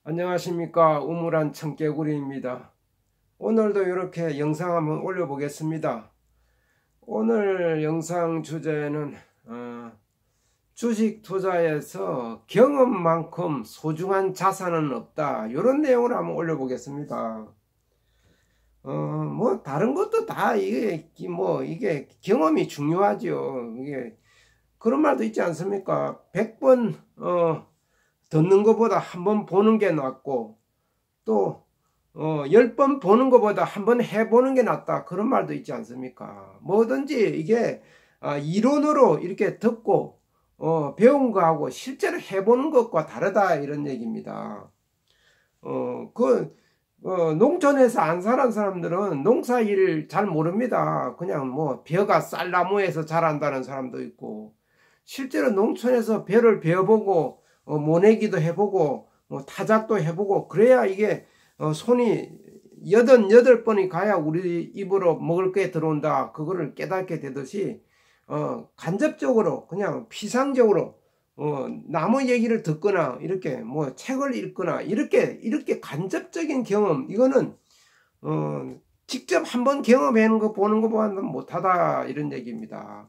안녕하십니까. 우물안 청개구리입니다. 오늘도 이렇게 영상 한번 올려보겠습니다. 오늘 영상 주제는 주식 투자에서 경험만큼 소중한 자산은 없다, 이런 내용을 한번 올려보겠습니다. 뭐 다른 것도 다 이게 경험이 중요하죠. 이게 그런 말도 있지 않습니까? 100번 듣는 것보다 한 번 보는 게 낫고, 또 10번 보는 것보다 한 번 해보는 게 낫다, 그런 말도 있지 않습니까? 뭐든지 이게 이론으로 이렇게 듣고 배운 거하고 실제로 해보는 것과 다르다, 이런 얘기입니다. 농촌에서 안 살은 사람들은 농사 일을 잘 모릅니다. 그냥 뭐 벼가 쌀나무에서 자란다는 사람도 있고, 실제로 농촌에서 벼를 베어보고 모내기도 해보고 타작도 해보고, 그래야 이게 손이 88번이 가야 우리 입으로 먹을 게 들어온다, 그거를 깨닫게 되듯이 간접적으로 그냥 피상적으로 나무 얘기를 듣거나 이렇게 뭐 책을 읽거나 이렇게 간접적인 경험, 이거는 직접 한번 경험하는 거 보는 것보다는 못하다, 이런 얘기입니다.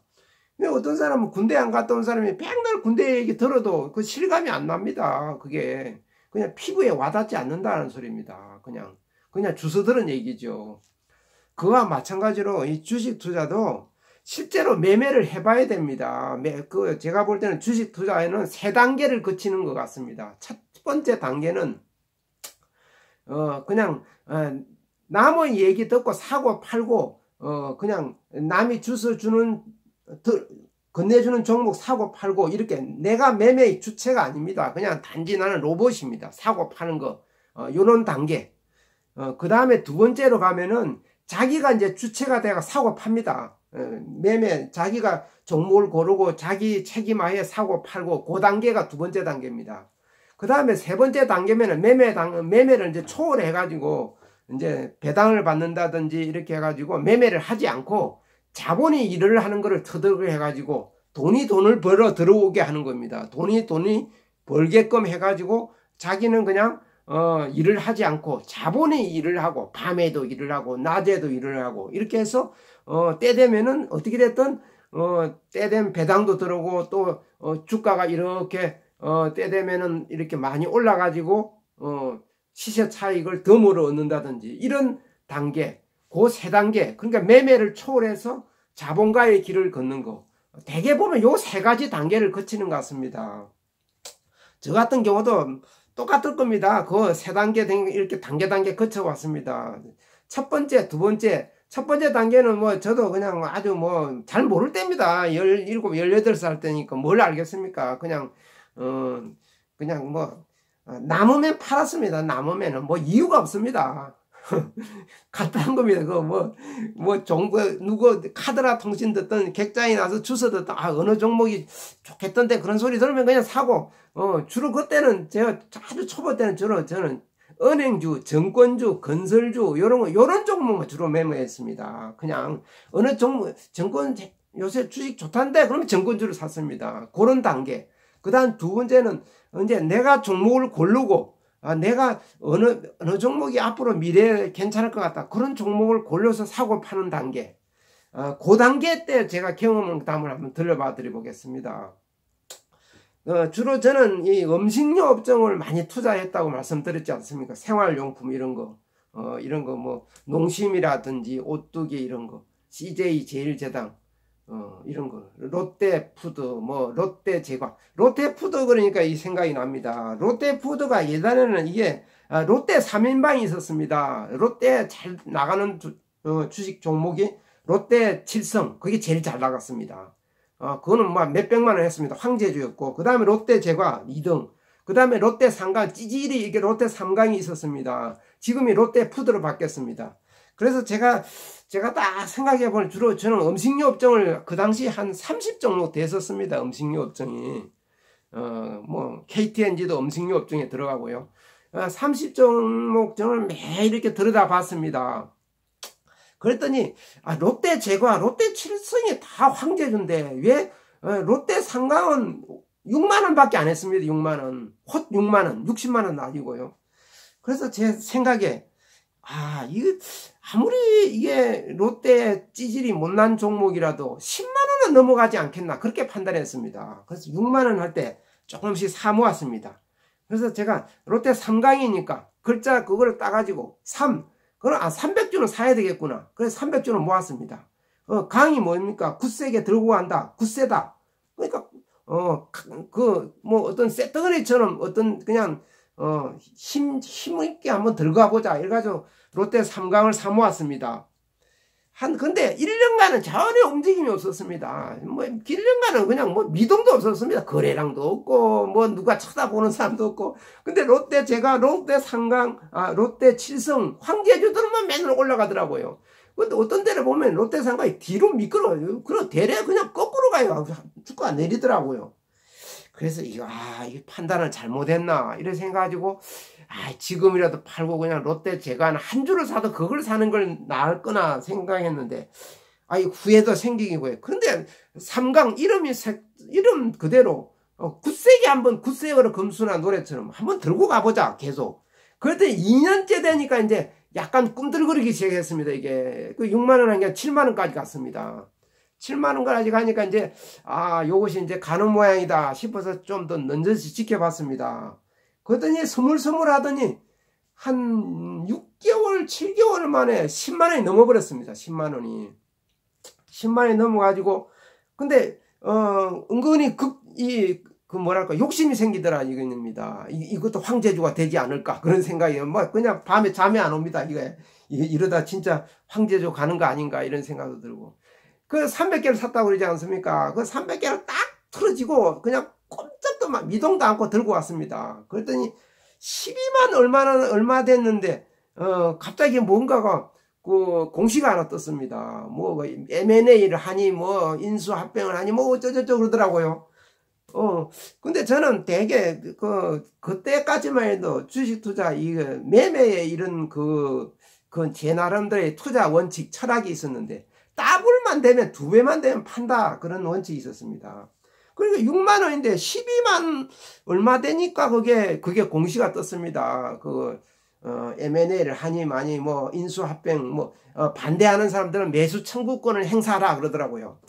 어떤 사람은 군대 안 갔다 온 사람이 백날 군대 얘기 들어도 그 실감이 안 납니다. 그게 그냥 피부에 와닿지 않는다는 소리입니다. 그냥 주워 들은 얘기죠. 그와 마찬가지로 이 주식 투자도 실제로 매매를 해봐야 됩니다. 제가 볼 때는 주식 투자에는 3단계를 거치는 것 같습니다. 첫 번째 단계는 그냥 남의 얘기 듣고 사고 팔고 그냥 남이 주워주는 건네주는 종목 사고 팔고, 이렇게 내가 매매의 주체가 아닙니다. 그냥 단지 나는 로봇입니다. 사고 파는 거, 요런 단계. 그 다음에 두 번째로 가면은 자기가 이제 주체가 돼가 사고 팝니다. 매매, 자기가 종목을 고르고 자기 책임하에 사고 팔고, 그 단계가 두 번째 단계입니다. 그 다음에 세 번째 단계면은 매매를 이제 초월해가지고 이제 배당을 받는다든지 이렇게 해가지고 매매를 하지 않고 자본이 일을 하는 것을 터득을 해가지고 돈을 벌어 들어오게 하는 겁니다. 돈이 벌게끔 해가지고 자기는 그냥 일을 하지 않고 자본이 일을 하고, 밤에도 일을 하고 낮에도 일을 하고, 이렇게 해서 때 되면은 어떻게 됐든 때 되면 배당도 들어오고, 또 주가가 이렇게 때 되면은 이렇게 많이 올라가지고 시세 차익을 덤으로 얻는다든지, 이런 단계, 그 3단계, 그러니까 매매를 초월해서 자본가의 길을 걷는 거, 대개 보면 요 3가지 단계를 거치는 것 같습니다. 저 같은 경우도 똑같을 겁니다. 그 3단계 이렇게 단계 거쳐왔습니다. 첫 번째, 두 번째, 첫 번째 단계는 뭐 저도 그냥 아주 뭐 잘 모를 때입니다. 17, 18살 때니까 뭘 알겠습니까? 그냥 뭐 남으면 팔았습니다. 남으면은 뭐 이유가 없습니다. 간단한 겁니다. 누구 카드라 통신 듣던 객장에 나서 주워 듣던 어느 종목이 좋겠던데, 그런 소리 들으면 그냥 사고, 주로 그때는 제가 아주 초보 때는 저는 은행주, 정권주, 건설주, 요런 종목만 주로 매매했습니다. 그냥 어느 종목, 요새 주식 좋다는데 그러면 정권주를 샀습니다. 그런 단계. 그 다음 두 번째는 이제 내가 종목을 고르고, 내가 어느 종목이 앞으로 미래에 괜찮을 것 같다, 그런 종목을 골라서 사고 파는 단계. 그 단계 때 제가 경험담을 한번 들려봐 드리겠습니다. 주로 저는 이 음식료 업종을 많이 투자했다고 말씀드렸지 않습니까? 생활용품 이런 거 뭐 농심이라든지 오뚜기 이런 거, CJ 제일제당 이런 거, 롯데푸드, 뭐 롯데제과, 롯데푸드, 그러니까 이 생각이 납니다. 롯데푸드가 예전에는 이게 롯데 3인방이 있었습니다. 롯데 잘 나가는 주식 종목이 롯데 칠성, 그게 제일 잘 나갔습니다. 그거는 뭐 몇백만 원 했습니다. 황제주였고, 그 다음에 롯데제과 2등, 그 다음에 롯데 삼강, 찌질이 이게 롯데 삼강이 있었습니다. 지금이 롯데푸드로 바뀌었습니다. 그래서 제가 딱 생각해보면 주로 저는 음식료 업종을 그 당시 한 30종목 됐었습니다. 음식료 업종이. 뭐 KTNG도 음식료 업종에 들어가고요. 30종목 저는 매일 이렇게 들여다봤습니다. 그랬더니 롯데 제과, 롯데 칠성이 다 황제주인데 왜 롯데 삼강은 6만원 밖에 안 했습니다. 6만원. 헛 6만원, 60만원 아니고요. 그래서 제 생각에 이게 아무리 이게 롯데 찌질이 못난 종목이라도 10만 원은 넘어가지 않겠나 그렇게 판단했습니다. 그래서 6만 원 할 때 조금씩 사 모았습니다. 그래서 제가 롯데 3강이니까 글자 그거를 따가지고 그럼 300주는 사야 되겠구나. 그래서 300주는 모았습니다. 강이 뭡니까? 굳세게 들고 간다. 굳세다. 그러니까 뭐 어떤 쇳덩어리처럼 어떤 그냥 힘 있게 한번 들어가 보자. 이래가지고 롯데 3강을 사 모았습니다. 근데 1년간은 전혀 움직임이 없었습니다. 뭐 1년간은 그냥 뭐 미동도 없었습니다. 거래량도 없고 뭐 누가 쳐다보는 사람도 없고. 근데 제가 롯데 3강 롯데 7성 황제주들만 맨날 올라가더라고요. 근데 어떤 데를 보면 롯데 3강이 뒤로 미끄러워요. 그럼 대래 그냥 거꾸로 가요. 주가가 내리더라고요. 그래서 이거 판단을 잘못했나 이래 생각가지고 지금이라도 팔고 그냥 롯데 제가 한 주를 사도 그걸 사는 걸 나을 거나 생각했는데 후회도 생기고요. 그런데 3강 이름 그대로 굳세게 한번 굳세어로 금수나 노래처럼 한번 들고 가보자 계속. 그랬더니 2년째 되니까 이제 약간 꿈틀거리기 시작했습니다. 이게 그 6만 원 한 게 7만 원까지 갔습니다. 7만 원까지 가니까 이제 요것이 이제 가는 모양이다 싶어서 좀 더 넌저시 지켜봤습니다. 그랬더니 스물스물 하더니 한 6개월 7개월 만에 10만 원이 넘어버렸습니다. 10만 원이 10만 원이 넘어가지고 근데 은근히 뭐랄까 욕심이 생기더라 이겁니다. 이것도 황제주가 되지 않을까 그런 생각이에요. 뭐 그냥 밤에 잠이 안 옵니다. 이러다 진짜 황제주 가는 거 아닌가 이런 생각도 들고. 그 300개를 샀다고 그러지 않습니까? 그 300개를 딱 틀어지고 그냥 꼼짝도 미동도 않고 들고 왔습니다. 그랬더니 12만 얼마 됐는데 갑자기 뭔가가 그 공시가 하나 떴습니다. 뭐 M&A를 하니 뭐 인수합병을 하니 뭐 어쩌저쩌 그러더라고요. 근데 저는 되게 그때까지만 해도 주식 투자 매매에 이런 제 나름대로의 투자 원칙 철학이 있었는데 더블만 되면 2배만 되면 판다 그런 원칙이 있었습니다. 그러니까 6만 원인데 12만 얼마 되니까 그게 공시가 떴습니다. M&A를 하니 많이 뭐 인수합병 반대하는 사람들은 매수 청구권을 행사하라 그러더라고요.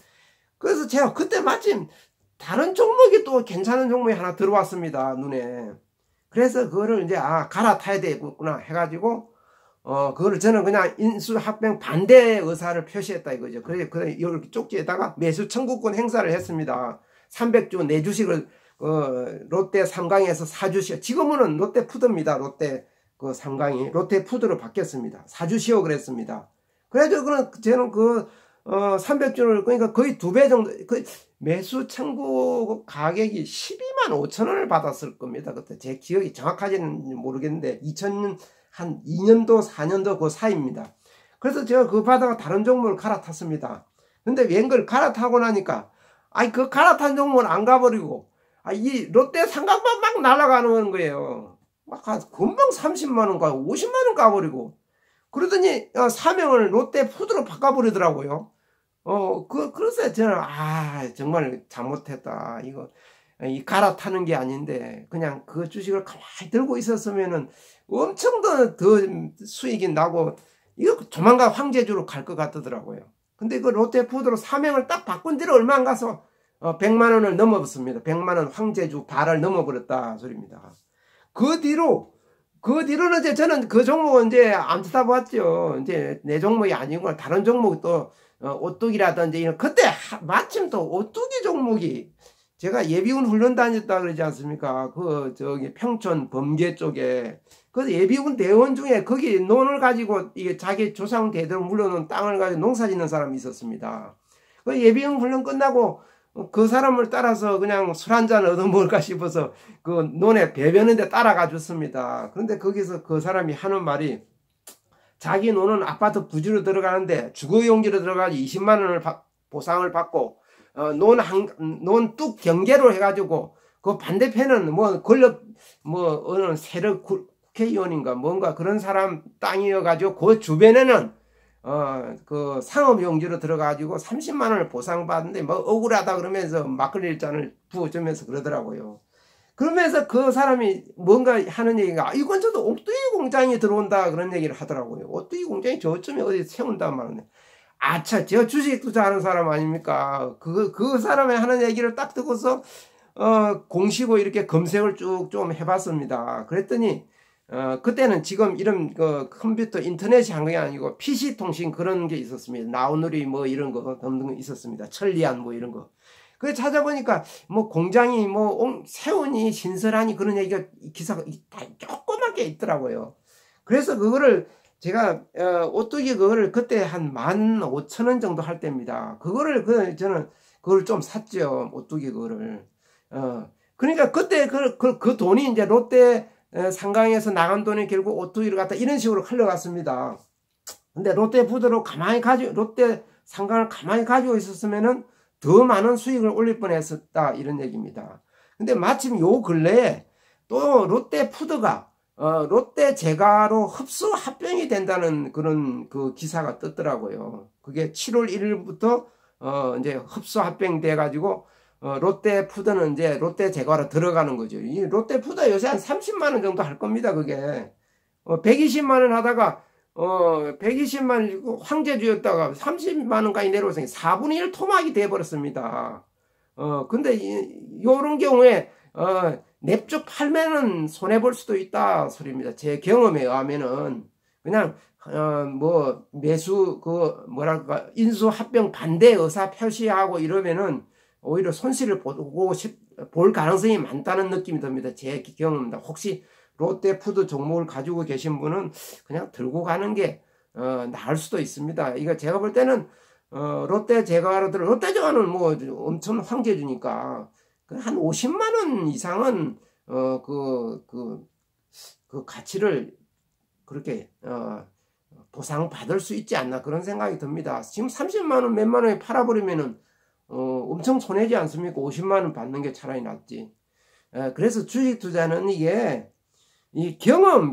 그래서 제가 그때 마침 다른 종목이 또 괜찮은 종목이 하나 들어왔습니다. 눈에. 그래서 그거를 이제 갈아타야 되겠구나 해가지고 그거를 저는 그냥 인수합병 반대 의사를 표시했다 이거죠. 그래 이렇게 쪽지에다가 매수 청구권 행사를 했습니다. 300주 4주씩을 롯데 3강에서 사주시오. 지금은 롯데푸드입니다. 롯데 3강이 롯데푸드로 바뀌었습니다. 사주시오 그랬습니다. 그래가지고 저는 300주를 그러니까 거의 2배 정도 매수 청구 가격이 12만 5천 원을 받았을 겁니다. 그때 제 기억이 정확하지는 모르겠는데 2000년 한 2년도 4년도 그 사이입니다. 그래서 제가 그거 받아가 다른 종목을 갈아탔습니다. 근데 웬걸 갈아타고 나니까 그 갈아탄 종목은 안 가버리고 이 롯데 상강만 막 날아가는 거예요. 막 금방 30만 원 가고 50만 원 가버리고 그러더니 사명을 롯데푸드로 바꿔버리더라고요. 그래서 저는 정말 잘못했다. 이 갈아타는 게 아닌데 그냥 그 주식을 가만히 들고 있었으면은 엄청 더 수익이 나고 이거 조만간 황제주로 갈 것 같더라고요. 근데 그 롯데푸드로 사명을 딱 바꾼 뒤로 얼마 안 가서 100만 원을 넘어버렸습니다. 100만 원 황제주 발을 넘어버렸다 소리입니다. 그 뒤로는 이제 저는 그 종목은 이제 안 쳐다봤죠. 이제 내 종목이 아니고 다른 종목 또 오뚜기라든지 이런 그때 마침 또 오뚜기 종목이 제가 예비군 훈련 다녔다 그러지 않습니까? 평촌 범계 쪽에 그 예비군 대원 중에 거기 논을 가지고 이게 자기 조상 대대로 물려놓은 땅을 가지고 농사 짓는 사람이 있었습니다. 그 예비군 훈련 끝나고 그 사람을 따라서 그냥 술 한잔 얻어먹을까 싶어서 그 논에 배변인데 따라가 줬습니다. 그런데 거기서 그 사람이 하는 말이 자기 논은 아파트 부지로 들어가는데 주거용지로 들어가서 20만 원을 보상을 받고 논 뚝 경계로 해가지고 그 반대편은 어느 세력 국회의원인가 뭔가 그런 사람 땅이어가지고 그 주변에는 그 상업용지로 들어가지고 30만 원을 보상받는데 억울하다 그러면서 막걸리 잔을 부어주면서 그러더라고요. 그러면서 그 사람이 뭔가 하는 얘기가, 이건 저도 옥두기 공장이 들어온다 그런 얘기를 하더라고요. 옥두기 공장이 저쯤에 어디 세운다 말하네. 아차, 제가 주식 투자하는 사람 아닙니까? 그 사람의 하는 얘기를 딱 듣고서 공시고 이렇게 검색을 쭉 좀 해봤습니다. 그랬더니 그때는 지금 이런 그 컴퓨터 인터넷이 한 게 아니고 PC 통신 그런 게 있었습니다. 나우누리 뭐 이런 거 등등 있었습니다. 천리안 뭐 이런 거. 그 찾아보니까 뭐 공장이 뭐 세우니 신설하니 그런 얘기가 기사가 다 조그맣게 있더라고요. 그래서 그거를 제가 오뚜기 그거를 그때 한 15,000원 정도 할 때입니다. 그거를 저는 그걸 좀 샀죠. 오뚜기 그거를. 그러니까 그때 그 돈이 이제 롯데 상강에서 나간 돈이 결국 오뚜기를 갖다 이런 식으로 흘러갔습니다. 근데 롯데푸드로 롯데 상강을 가만히 가지고 있었으면은 더 많은 수익을 올릴 뻔했었다 이런 얘기입니다. 근데 마침 요 근래에 또 롯데푸드가 롯데 제과로 흡수 합병이 된다는 그런 그 기사가 떴더라고요. 그게 7월 1일부터 이제 흡수 합병돼 가지고 롯데푸드는 이제 롯데 제과로 들어가는 거죠. 이 롯데푸드 요새 한 30만 원 정도 할 겁니다. 그게 120만 원 하다가 120만 원 황제주였다가 30만 원까지 내려오서 4분의 1 토막이 돼 버렸습니다. 근데 요런 경우에 냅쭉 팔면은 손해 볼 수도 있다 소리입니다. 제 경험에 의하면은 그냥 뭐 매수 뭐랄까 인수 합병 반대 의사 표시하고 이러면은 오히려 손실을 볼 가능성이 많다는 느낌이 듭니다. 제 경험입니다. 혹시 롯데푸드 종목을 가지고 계신 분은 그냥 들고 가는 게 나을 수도 있습니다. 이거 제가 볼 때는 롯데 제과는 뭐 엄청 황제주니까 한 50만 원 이상은 그 가치를 그렇게 보상받을 수 있지 않나 그런 생각이 듭니다. 지금 30만 원 몇만 원에 팔아버리면은 엄청 손해지 않습니까? 50만 원 받는 게 차라리 낫지. 그래서 주식 투자는 이게 이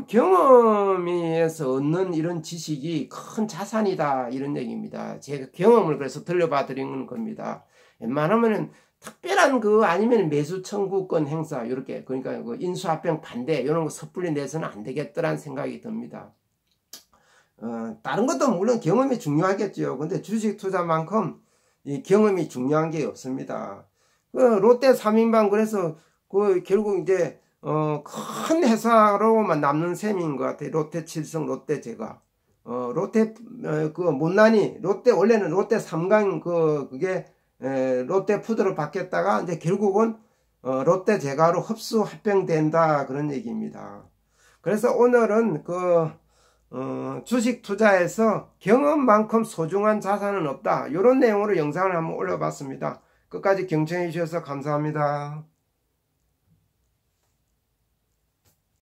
경험에서 얻는 이런 지식이 큰 자산이다 이런 얘기입니다. 제가 경험을 그래서 들려봐 드리는 겁니다. 웬만하면은 특별한 아니면 매수 청구권 행사 이렇게 그러니까 인수합병 반대 이런 거 섣불리 내서는 안 되겠더란 생각이 듭니다. 다른 것도 물론 경험이 중요하겠죠. 근데 주식 투자만큼 이 경험이 중요한 게 없습니다. 롯데 3인방 그래서 결국 이제 큰 회사로만 남는 셈인 것 같아요. 롯데 칠성, 롯데 제과. 롯데 못난이 원래는 롯데 삼강 그게 롯데푸드로 바뀌었다가 이제 결국은 롯데 제과로 흡수 합병된다 그런 얘기입니다. 그래서 오늘은 주식 투자에서 경험만큼 소중한 자산은 없다 이런 내용으로 영상을 한번 올려봤습니다. 끝까지 경청해 주셔서 감사합니다.